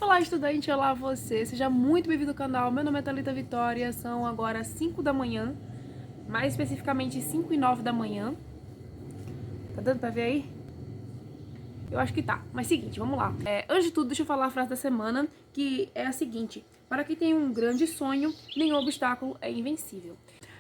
Olá, estudante, olá você, seja muito bem-vindo ao canal. Meu nome é Thalita Vitória, são agora 5 da manhã, mais especificamente 5 e 9 da manhã. Tá dando pra ver aí? Eu acho que tá, mas seguinte, vamos lá. Antes de tudo, deixa eu falar a frase da semana, que é a seguinte: para quem tem um grande sonho, nenhum obstáculo é invencível.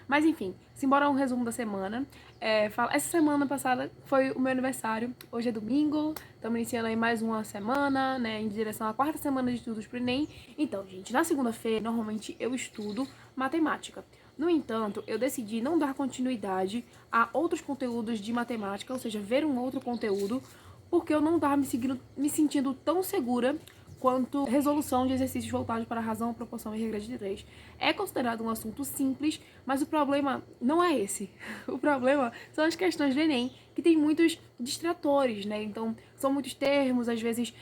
Mas enfim, simbora um resumo da semana. Essa semana passada foi o meu aniversário, hoje é domingo, estamos iniciando aí mais uma semana, né, em direção à quarta semana de estudos pro Enem. Então, gente, na segunda-feira, normalmente eu estudo matemática. No entanto, eu decidi não dar continuidade a outros conteúdos de matemática, ou seja, ver um outro conteúdo, porque eu não estava me sentindo tão segura quanto resolução de exercícios voltados para a razão, proporção e regra de três. É considerado um assunto simples, mas o problema não é esse. O problema são as questões do Enem, que tem muitos distratores, né? Então, são muitos termos, às vezes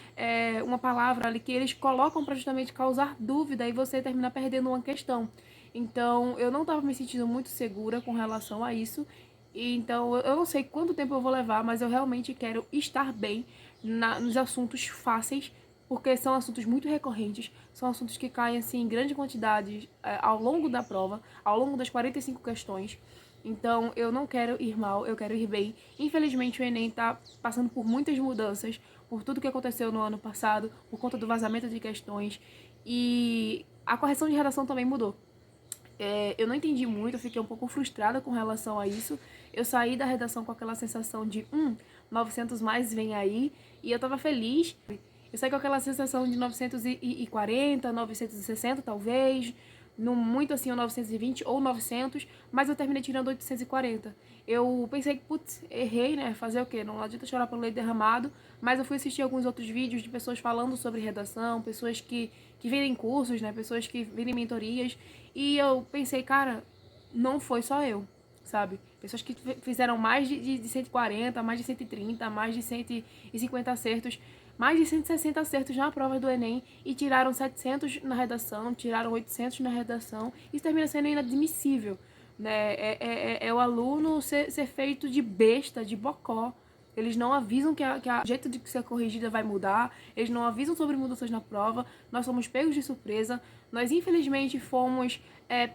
uma palavra ali que eles colocam para justamente causar dúvida e você termina perdendo uma questão. Então, eu não estava me sentindo muito segura com relação a isso. Então, eu não sei quanto tempo eu vou levar, mas eu realmente quero estar bem nos assuntos fáceis, porque são assuntos muito recorrentes, são assuntos que caem assim em grande quantidade ao longo da prova, ao longo das 45 questões. Então, eu não quero ir mal, eu quero ir bem. Infelizmente, o Enem está passando por muitas mudanças, por tudo que aconteceu no ano passado, por conta do vazamento de questões, e a correção de redação também mudou. Eu não entendi muito, eu fiquei um pouco frustrada com relação a isso. Eu saí da redação com aquela sensação de 900 mais vem aí, e eu tava feliz. Eu saí com aquela sensação de 940, 960 talvez, no muito assim, ou 920 ou 900, mas eu terminei tirando 840. Eu pensei que, putz, errei, né? Fazer o quê? Não adianta chorar pelo leite derramado, mas eu fui assistir alguns outros vídeos de pessoas falando sobre redação, pessoas que vendem cursos, né? Pessoas que vendem mentorias, e eu pensei, cara, não foi só eu, sabe? Pessoas que fizeram mais de 140, mais de 130, mais de 150 acertos, mais de 160 acertos na prova do Enem e tiraram 700 na redação, tiraram 800 na redação. Isso termina sendo inadmissível, né? É o aluno ser feito de besta, de bocó. Eles não avisam que o jeito de ser corrigida vai mudar, eles não avisam sobre mudanças na prova, nós somos pegos de surpresa, nós infelizmente fomos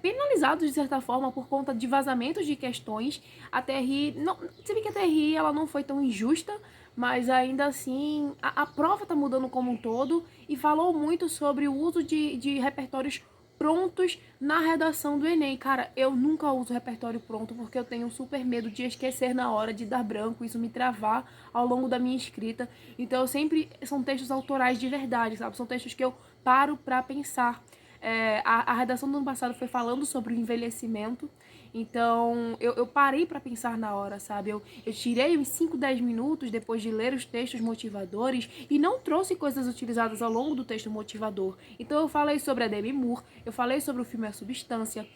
penalizados de certa forma por conta de vazamentos de questões. A TRI, não, se bem que a TRI ela não foi tão injusta, mas ainda assim a prova está mudando como um todo e falou muito sobre o uso de repertórios prontos na redação do Enem. Cara, eu nunca uso repertório pronto porque eu tenho super medo de esquecer na hora, de dar branco, isso me travar ao longo da minha escrita. Então eu sempre, são textos autorais de verdade, sabe? São textos que eu paro pra pensar. A redação do ano passado foi falando sobre o envelhecimento, então eu parei para pensar na hora, sabe? Eu tirei uns 5, 10 minutos depois de ler os textos motivadores e não trouxe coisas utilizadas ao longo do texto motivador. Então eu falei sobre a Demi Moore, eu falei sobre o filme A Substância,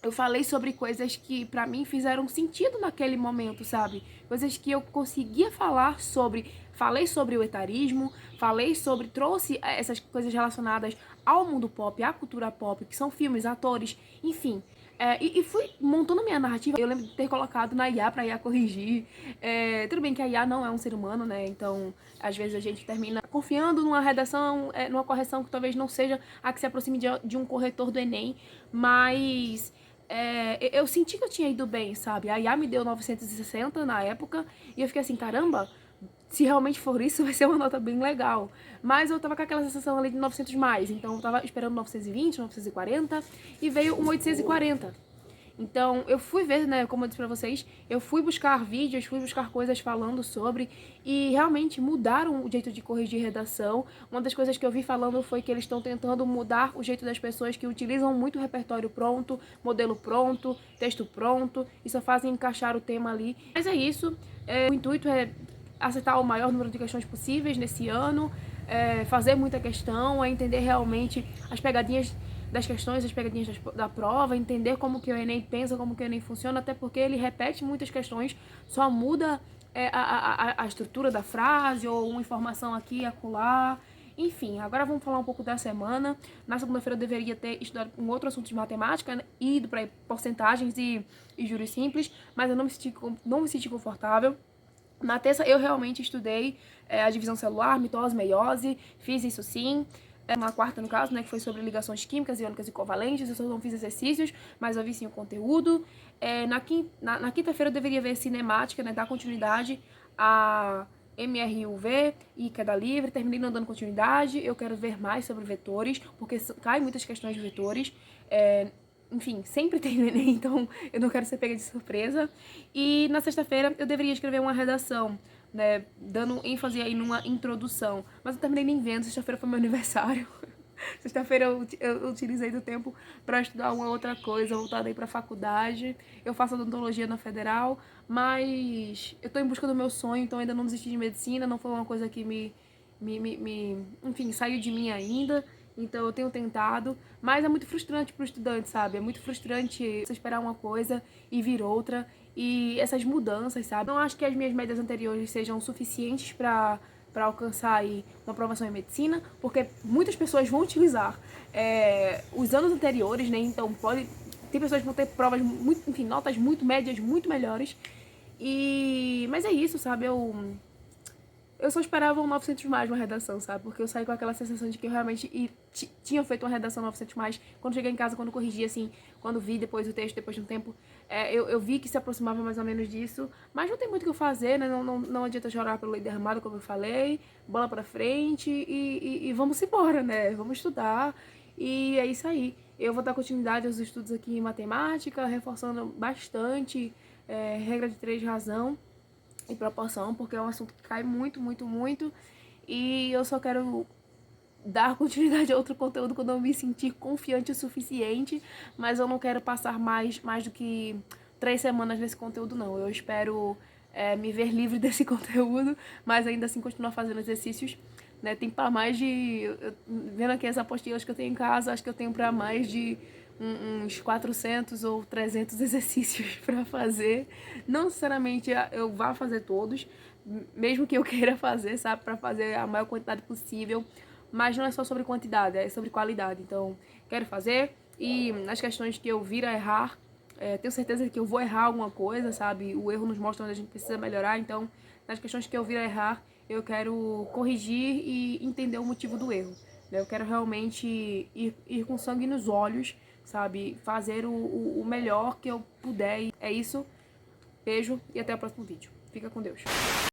eu falei sobre coisas que pra mim fizeram sentido naquele momento, sabe? Coisas que eu conseguia falar sobre. Falei sobre o etarismo, trouxe essas coisas relacionadas ao mundo pop, à cultura pop, que são filmes, atores, enfim. E fui montando minha narrativa. Eu lembro de ter colocado na IA pra IA corrigir. Tudo bem que a IA não é um ser humano, né? Então, às vezes a gente termina confiando numa redação, numa correção que talvez não seja a que se aproxime de um corretor do Enem, mas eu senti que eu tinha ido bem, sabe? A IA me deu 960 na época e eu fiquei assim, caramba, se realmente for isso, vai ser uma nota bem legal. Mas eu tava com aquela sensação ali de 900 mais, então eu tava esperando 920, 940 e veio um 840. Então, eu fui ver, né, como eu disse pra vocês, eu fui buscar vídeos, fui buscar coisas falando sobre, e realmente mudaram o jeito de corrigir redação. Uma das coisas que eu vi falando foi que eles estão tentando mudar o jeito das pessoas que utilizam muito repertório pronto, modelo pronto, texto pronto, e só fazem encaixar o tema ali. Mas é isso, o intuito é acertar o maior número de questões possíveis nesse ano, fazer muita questão, entender realmente as pegadinhas das questões, as pegadinhas da prova, entender como que o Enem pensa, como que o Enem funciona, até porque ele repete muitas questões, só muda a estrutura da frase ou uma informação aqui e acolá. Enfim, agora vamos falar um pouco da semana. Na segunda-feira eu deveria ter estudado um outro assunto de matemática, né, e ido para porcentagens e juros simples, mas eu não me senti confortável. Na terça eu realmente estudei a divisão celular, mitose, meiose, fiz isso sim. Na quarta, no caso, né, que foi sobre ligações químicas, iônicas e covalentes. Eu só não fiz exercícios, mas eu vi sim o conteúdo. Na quinta-feira eu deveria ver cinemática, né, dar continuidade a MRUV e queda livre. Terminei não dando continuidade. Eu quero ver mais sobre vetores, porque caem muitas questões de vetores. Enfim, sempre tem no Enem, então eu não quero ser pega de surpresa. E na sexta-feira eu deveria escrever uma redação, né, dando ênfase aí numa introdução. Mas eu terminei nem vendo, sexta-feira foi meu aniversário. Sexta-feira eu utilizei do tempo para estudar uma outra coisa, voltada aí para faculdade. Eu faço odontologia na Federal, mas eu tô em busca do meu sonho, então ainda não desisti de medicina, não foi uma coisa que enfim, saiu de mim ainda. Então eu tenho tentado, mas é muito frustrante pro estudante, sabe? É muito frustrante você esperar uma coisa e vir outra. E essas mudanças, sabe? Não acho que as minhas médias anteriores sejam suficientes para alcançar aí uma aprovação em medicina, porque muitas pessoas vão utilizar os anos anteriores, né? Então tem pessoas que vão ter provas muito, enfim, notas muito médias, muito melhores. Mas é isso, sabe? Eu só esperava um 900 mais uma redação, sabe? Porque eu saí com aquela sensação de que eu realmente tinha feito uma redação 900 mais. Quando cheguei em casa, quando corrigi, assim, quando vi depois o texto, depois de um tempo, eu vi que se aproximava mais ou menos disso. Mas não tem muito o que eu fazer, né? Não adianta chorar pelo leite derramado, como eu falei. Bola pra frente e vamos embora, né? Vamos estudar. E é isso aí. Eu vou dar continuidade aos estudos aqui em matemática, reforçando bastante regra de 3 razão e proporção, porque é um assunto que cai muito, muito, muito. E eu só quero dar continuidade a outro conteúdo quando eu me sentir confiante o suficiente, mas eu não quero passar mais do que 3 semanas nesse conteúdo, não. Eu espero me ver livre desse conteúdo, mas ainda assim continuar fazendo exercícios. Né? Tem para mais de... Vendo aqui as apostilas que eu tenho em casa, acho que eu tenho para mais de uns 400 ou 300 exercícios para fazer. Não necessariamente eu vá fazer todos, mesmo que eu queira fazer, sabe? Para fazer a maior quantidade possível. Mas não é só sobre quantidade, é sobre qualidade. Então, quero fazer. E nas questões que eu vir a errar, tenho certeza que eu vou errar alguma coisa, sabe? O erro nos mostra onde a gente precisa melhorar. Então, nas questões que eu vir a errar, eu quero corrigir e entender o motivo do erro. Eu quero realmente ir com sangue nos olhos, sabe? Fazer o melhor que eu puder. E é isso. Beijo e até o próximo vídeo. Fica com Deus.